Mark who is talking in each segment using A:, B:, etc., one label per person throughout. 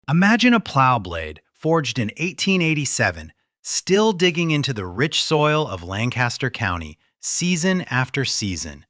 A: Imagine a plow blade forged in 1887, still digging into the rich soil of Lancaster County, season after season.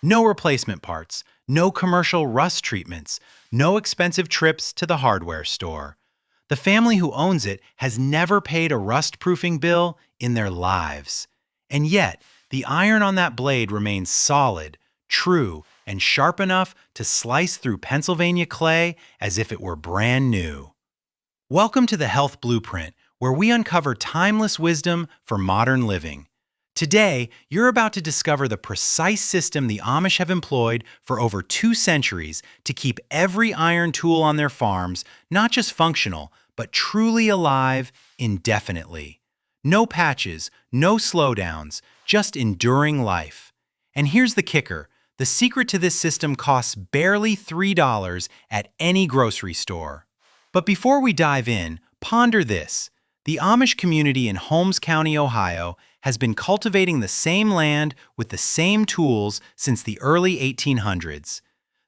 A: No replacement parts, no commercial rust treatments, no expensive trips to the hardware store. The family who owns it has never paid a rust-proofing bill in their lives. And yet, the iron on that blade remains solid, true, and sharp enough to slice through Pennsylvania clay as if it were brand new. Welcome to the Health Blueprint, where we uncover timeless wisdom for modern living. Today, you're about to discover the precise system the Amish have employed for over 2 centuries to keep every iron tool on their farms not just functional, but truly alive indefinitely. No patches, no slowdowns, just enduring life. And here's the kicker. The secret to this system costs barely $3 at any grocery store. But before we dive in, ponder this. The Amish community in Holmes County, Ohio, has been cultivating the same land with the same tools since the early 1800s.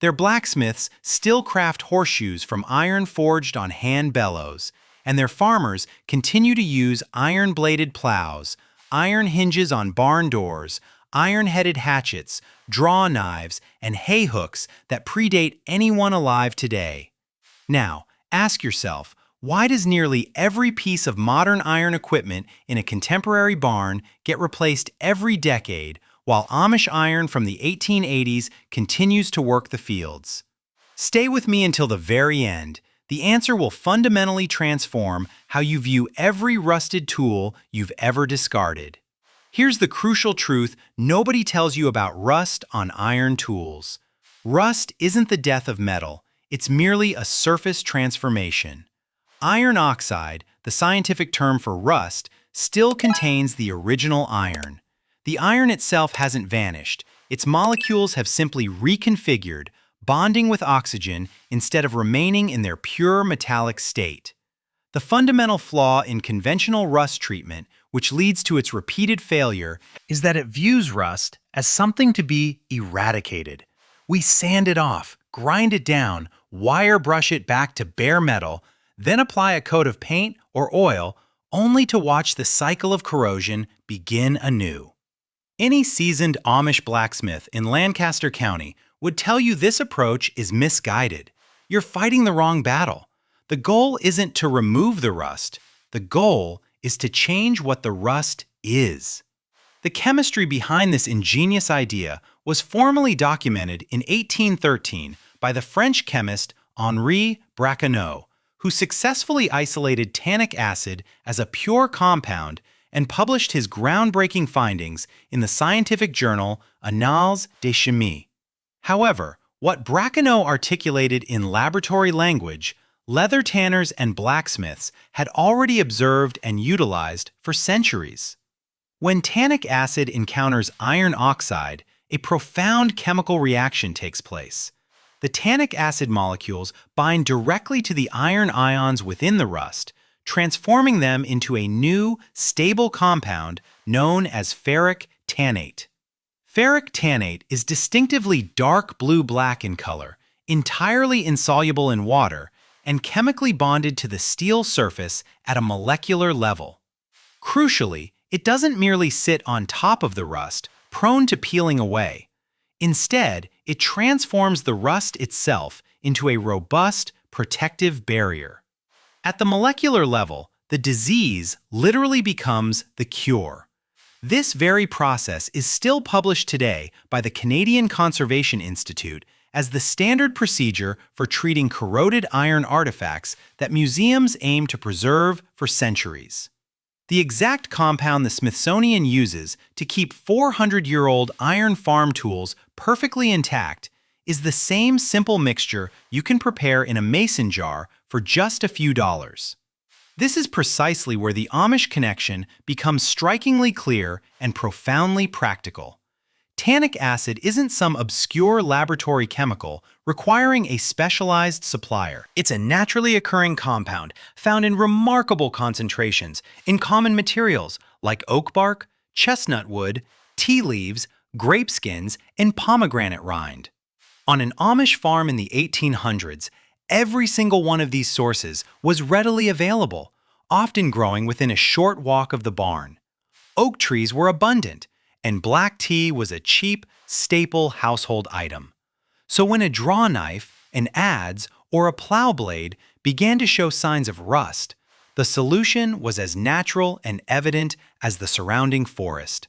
A: Their blacksmiths still craft horseshoes from iron forged on hand bellows, and their farmers continue to use iron-bladed plows, iron hinges on barn doors, iron-headed hatchets, draw knives, and hay hooks that predate anyone alive today. Now, ask yourself, why does nearly every piece of modern iron equipment in a contemporary barn get replaced every decade, while Amish iron from the 1880s continues to work the fields? Stay with me until the very end. The answer will fundamentally transform how you view every rusted tool you've ever discarded. Here's the crucial truth nobody tells you about rust on iron tools. Rust isn't the death of metal, it's merely a surface transformation. Iron oxide, the scientific term for rust, still contains the original iron. The iron itself hasn't vanished. Its molecules have simply reconfigured, bonding with oxygen instead of remaining in their pure metallic state. The fundamental flaw in conventional rust treatment, which leads to its repeated failure, is that it views rust as something to be eradicated. We sand it off, grind it down, wire brush it back to bare metal, then apply a coat of paint or oil, only to watch the cycle of corrosion begin anew. Any seasoned Amish blacksmith in Lancaster County would tell you this approach is misguided. You're fighting the wrong battle. The goal isn't to remove the rust. The goal is to change what the rust is. The chemistry behind this ingenious idea was formally documented in 1813 by the French chemist Henri Braconnot, who successfully isolated tannic acid as a pure compound and published his groundbreaking findings in the scientific journal Annales de Chimie. However, what Braconnot articulated in laboratory language, leather tanners and blacksmiths had already observed and utilized for centuries. When tannic acid encounters iron oxide, a profound chemical reaction takes place. The tannic acid molecules bind directly to the iron ions within the rust, transforming them into a new, stable compound known as ferric tannate. Ferric tannate is distinctively dark blue-black in color, entirely insoluble in water, and chemically bonded to the steel surface at a molecular level. Crucially, it doesn't merely sit on top of the rust, prone to peeling away. Instead, it transforms the rust itself into a robust, protective barrier. At the molecular level, the disease literally becomes the cure. This very process is still published today by the Canadian Conservation Institute as the standard procedure for treating corroded iron artifacts that museums aim to preserve for centuries. The exact compound the Smithsonian uses to keep 400-year-old iron farm tools perfectly intact is the same simple mixture you can prepare in a mason jar for just a few dollars. This is precisely where the Amish connection becomes strikingly clear and profoundly practical. Tannic acid isn't some obscure laboratory chemical requiring a specialized supplier. It's a naturally occurring compound found in remarkable concentrations in common materials like oak bark, chestnut wood, tea leaves, grape skins, and pomegranate rind. On an Amish farm in the 1800s, Every single one of these sources was readily available, often growing within a short walk of the barn. Oak trees were abundant, and black tea was a cheap, staple household item. So when a draw knife, an adze, or a plow blade began to show signs of rust, the solution was as natural and evident as the surrounding forest.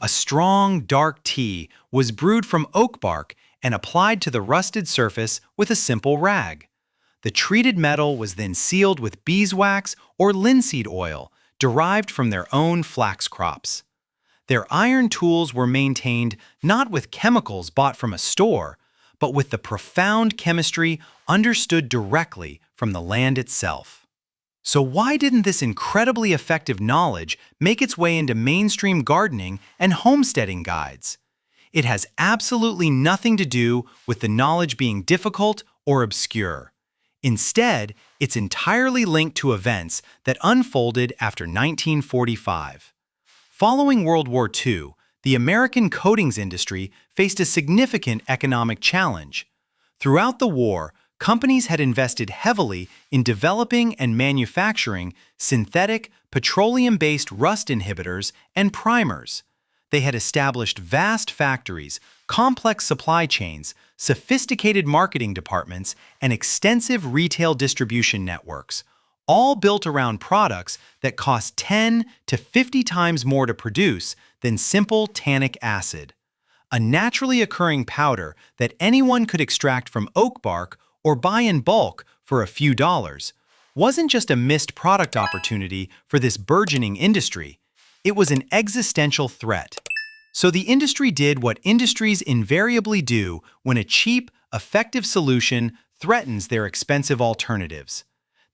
A: A strong, dark tea was brewed from oak bark and applied to the rusted surface with a simple rag. The treated metal was then sealed with beeswax or linseed oil derived from their own flax crops. Their iron tools were maintained not with chemicals bought from a store, but with the profound chemistry understood directly from the land itself. So why didn't this incredibly effective knowledge make its way into mainstream gardening and homesteading guides? It has absolutely nothing to do with the knowledge being difficult or obscure. Instead, it's entirely linked to events that unfolded after 1945. Following World War II, the American coatings industry faced a significant economic challenge. Throughout the war, companies had invested heavily in developing and manufacturing synthetic, petroleum-based rust inhibitors and primers. They had established vast factories, complex supply chains, sophisticated marketing departments, and extensive retail distribution networks, all built around products that cost 10 to 50 times more to produce than simple tannic acid, a naturally occurring powder that anyone could extract from oak bark or buy in bulk for a few dollars. Wasn't just a missed product opportunity for this burgeoning industry, it was an existential threat. So the industry did what industries invariably do when a cheap, effective solution threatens their expensive alternatives.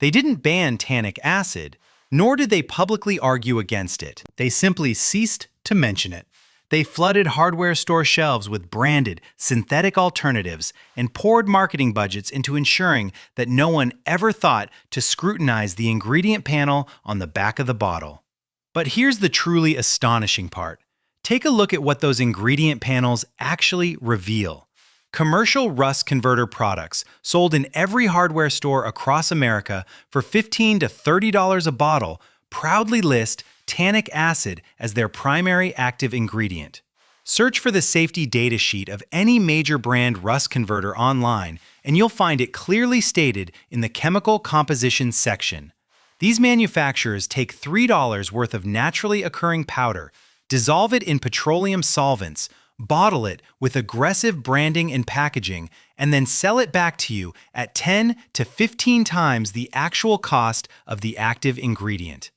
A: They didn't ban tannic acid, nor did they publicly argue against it. They simply ceased to mention it. They flooded hardware store shelves with branded, synthetic alternatives and poured marketing budgets into ensuring that no one ever thought to scrutinize the ingredient panel on the back of the bottle. But here's the truly astonishing part. Take a look at what those ingredient panels actually reveal. Commercial rust converter products sold in every hardware store across America for $15 to $30 a bottle proudly list tannic acid as their primary active ingredient. Search for the safety data sheet of any major brand rust converter online, and you'll find it clearly stated in the chemical composition section. These manufacturers take $3 worth of naturally occurring powder, dissolve it in petroleum solvents, bottle it with aggressive branding and packaging, and then sell it back to you at 10 to 15 times the actual cost of the active ingredient.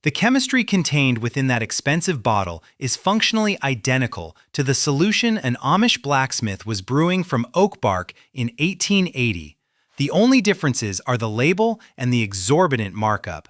A: The chemistry contained within that expensive bottle is functionally identical to the solution an Amish blacksmith was brewing from oak bark in 1880. The only differences are the label and the exorbitant markup.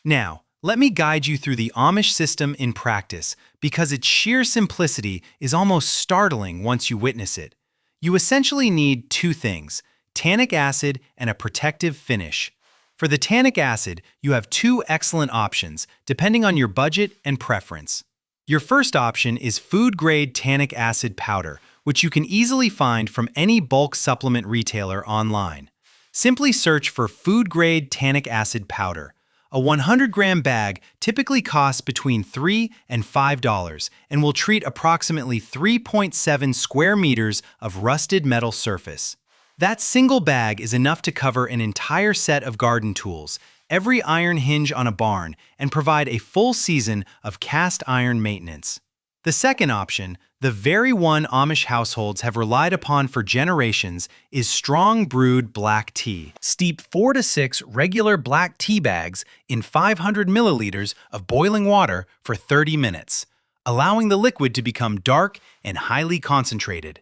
A: Now, let me guide you through the Amish system in practice, because its sheer simplicity is almost startling once you witness it. You essentially need two things: tannic acid and a protective finish. For the tannic acid, you have two excellent options, depending on your budget and preference. Your first option is food-grade tannic acid powder, which you can easily find from any bulk supplement retailer online. Simply search for food-grade tannic acid powder. A 100-gram bag typically costs between $3 and $5 and will treat approximately 3.7 square meters of rusted metal surface. That single bag is enough to cover an entire set of garden tools, every iron hinge on a barn, and provide a full season of cast iron maintenance. The second option, the very one Amish households have relied upon for generations, is strong brewed black tea. Steep 4 to 6 regular black tea bags in 500 milliliters of boiling water for 30 minutes, allowing the liquid to become dark and highly concentrated.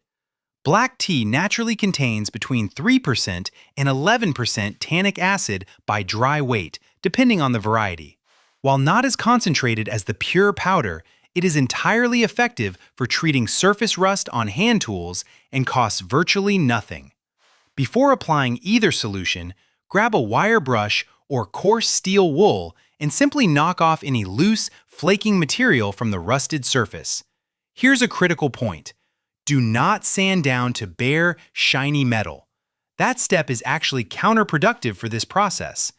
A: Black tea naturally contains between 3% and 11% tannic acid by dry weight, depending on the variety. While not as concentrated as the pure powder, it is entirely effective for treating surface rust on hand tools and costs virtually nothing. Before applying either solution, grab a wire brush or coarse steel wool and simply knock off any loose, flaking material from the rusted surface. Here's a critical point. Do not sand down to bare, shiny metal. That step is actually counterproductive for this process.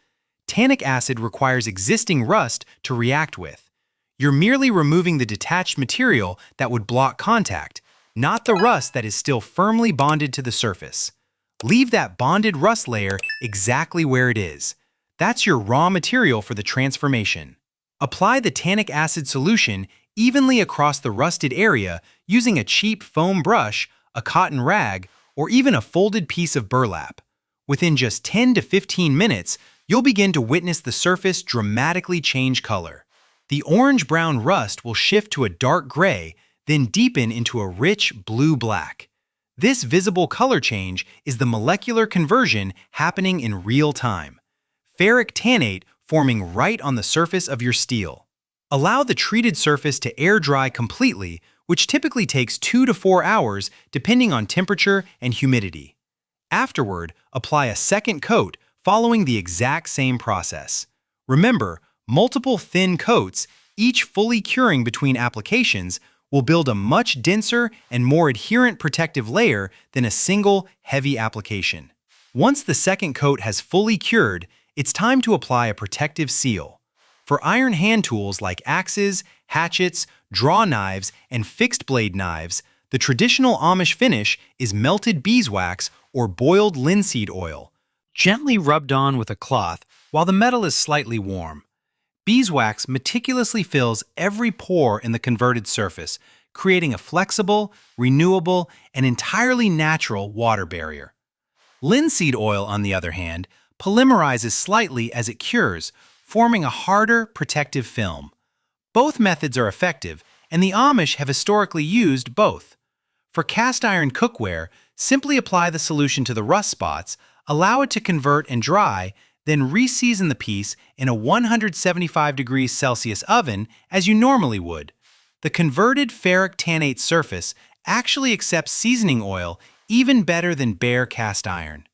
A: Tannic acid requires existing rust to react with. You're merely removing the detached material that would block contact, not the rust that is still firmly bonded to the surface. Leave that bonded rust layer exactly where it is. That's your raw material for the transformation. Apply the tannic acid solution evenly across the rusted area using a cheap foam brush, a cotton rag, or even a folded piece of burlap. Within just 10 to 15 minutes, you'll begin to witness the surface dramatically change color. The orange-brown rust will shift to a dark gray, then deepen into a rich blue-black. This visible color change is the molecular conversion happening in real time. Ferric tannate forming right on the surface of your steel. Allow the treated surface to air dry completely, which typically takes 2 to 4 hours depending on temperature and humidity. Afterward, apply a second coat following the exact same process. Remember, multiple thin coats, each fully curing between applications, will build a much denser and more adherent protective layer than a single heavy application. Once the second coat has fully cured, it's time to apply a protective seal. For iron hand tools like axes, hatchets, draw knives, and fixed blade knives, the traditional Amish finish is melted beeswax or boiled linseed oil, gently rubbed on with a cloth while the metal is slightly warm. Beeswax meticulously fills every pore in the converted surface, creating a flexible, renewable, and entirely natural water barrier. Linseed oil, on the other hand, polymerizes slightly as it cures, forming a harder, protective film. Both methods are effective, and the Amish have historically used both. For cast iron cookware, simply apply the solution to the rust spots, allow it to convert and dry, then re-season the piece in a 175 degrees Celsius oven as you normally would. The converted ferric tannate surface actually accepts seasoning oil even better than bare cast iron.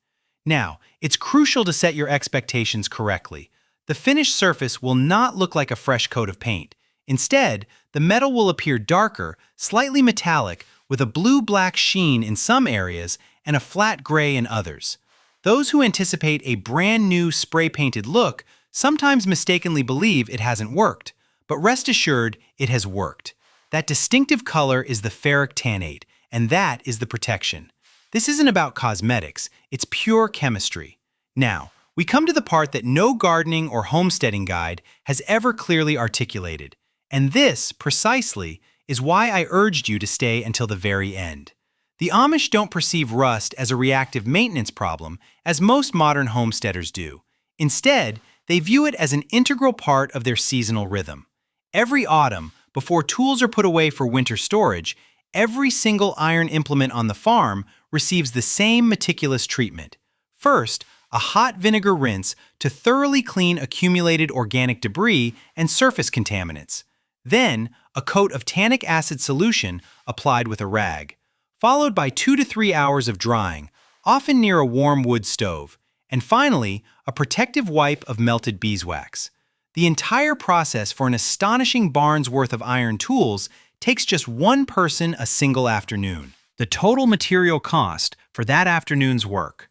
A: Now, it's crucial to set your expectations correctly. The finished surface will not look like a fresh coat of paint. Instead, the metal will appear darker, slightly metallic, with a blue-black sheen in some areas and a flat gray in others. Those who anticipate a brand new spray-painted look sometimes mistakenly believe it hasn't worked, but rest assured it has worked. That distinctive color is the ferric tannate, and that is the protection. This isn't about cosmetics, it's pure chemistry. Now, we come to the part that no gardening or homesteading guide has ever clearly articulated, and this, precisely, is why I urged you to stay until the very end. The Amish don't perceive rust as a reactive maintenance problem, as most modern homesteaders do. Instead, they view it as an integral part of their seasonal rhythm. Every autumn, before tools are put away for winter storage, every single iron implement on the farm receives the same meticulous treatment. First, a hot vinegar rinse to thoroughly clean accumulated organic debris and surface contaminants. Then, a coat of tannic acid solution applied with a rag, followed by 2 to 3 hours of drying, often near a warm wood stove, and finally, a protective wipe of melted beeswax. The entire process for an astonishing barn's worth of iron tools takes just one person a single afternoon. The total material cost for that afternoon's work: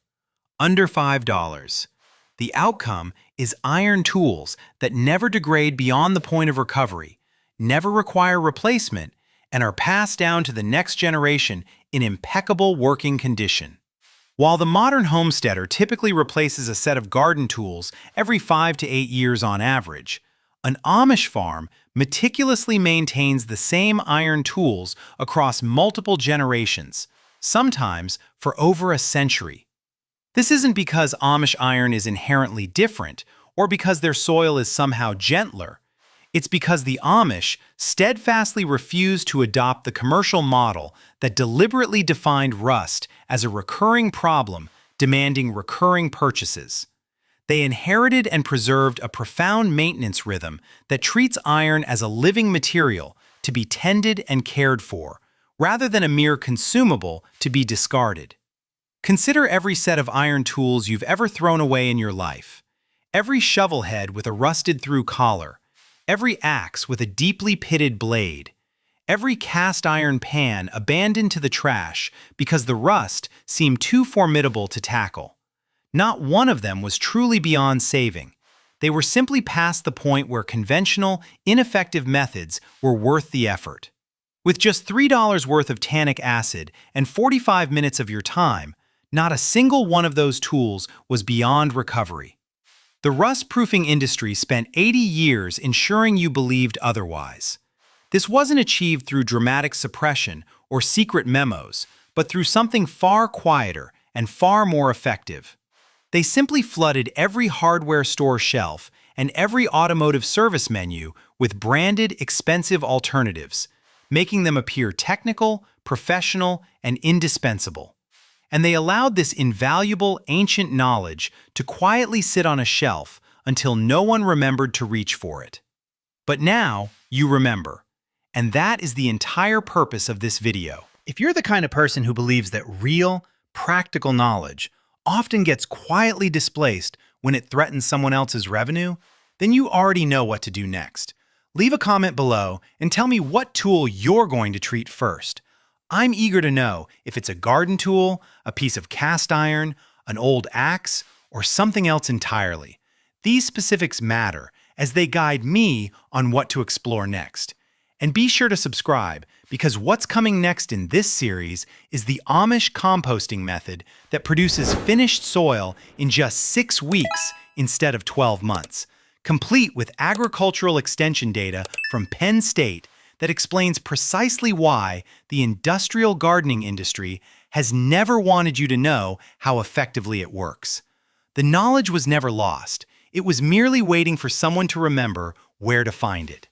A: under $5. The outcome is iron tools that never degrade beyond the point of recovery, never require replacement, and are passed down to the next generation in impeccable working condition. While the modern homesteader typically replaces a set of garden tools every 5 to 8 years on average, an Amish farm meticulously maintains the same iron tools across multiple generations, sometimes for over a century. This isn't because Amish iron is inherently different or because their soil is somehow gentler. It's because the Amish steadfastly refused to adopt the commercial model that deliberately defined rust as a recurring problem demanding recurring purchases. They inherited and preserved a profound maintenance rhythm that treats iron as a living material to be tended and cared for, rather than a mere consumable to be discarded. Consider every set of iron tools you've ever thrown away in your life. Every shovel head with a rusted-through collar, every axe with a deeply pitted blade, every cast iron pan abandoned to the trash because the rust seemed too formidable to tackle. Not one of them was truly beyond saving. They were simply past the point where conventional, ineffective methods were worth the effort. With just $3 worth of tannic acid and 45 minutes of your time, not a single one of those tools was beyond recovery. The rust-proofing industry spent 80 years ensuring you believed otherwise. This wasn't achieved through dramatic suppression or secret memos, but through something far quieter and far more effective. They simply flooded every hardware store shelf and every automotive service menu with branded, expensive alternatives, making them appear technical, professional, and indispensable. And they allowed this invaluable, ancient knowledge to quietly sit on a shelf until no one remembered to reach for it. But now, you remember. And that is the entire purpose of this video. If you're the kind of person who believes that real, practical knowledge often gets quietly displaced when it threatens someone else's revenue, then you already know what to do next. Leave a comment below and tell me what tool you're going to treat first. I'm eager to know if it's a garden tool, a piece of cast iron, an old axe, or something else entirely. These specifics matter as they guide me on what to explore next. And be sure to subscribe, because what's coming next in this series is the Amish composting method that produces finished soil in just 6 weeks instead of 12 months, complete with agricultural extension data from Penn State that explains precisely why the industrial gardening industry has never wanted you to know how effectively it works. The knowledge was never lost. It was merely waiting for someone to remember where to find it.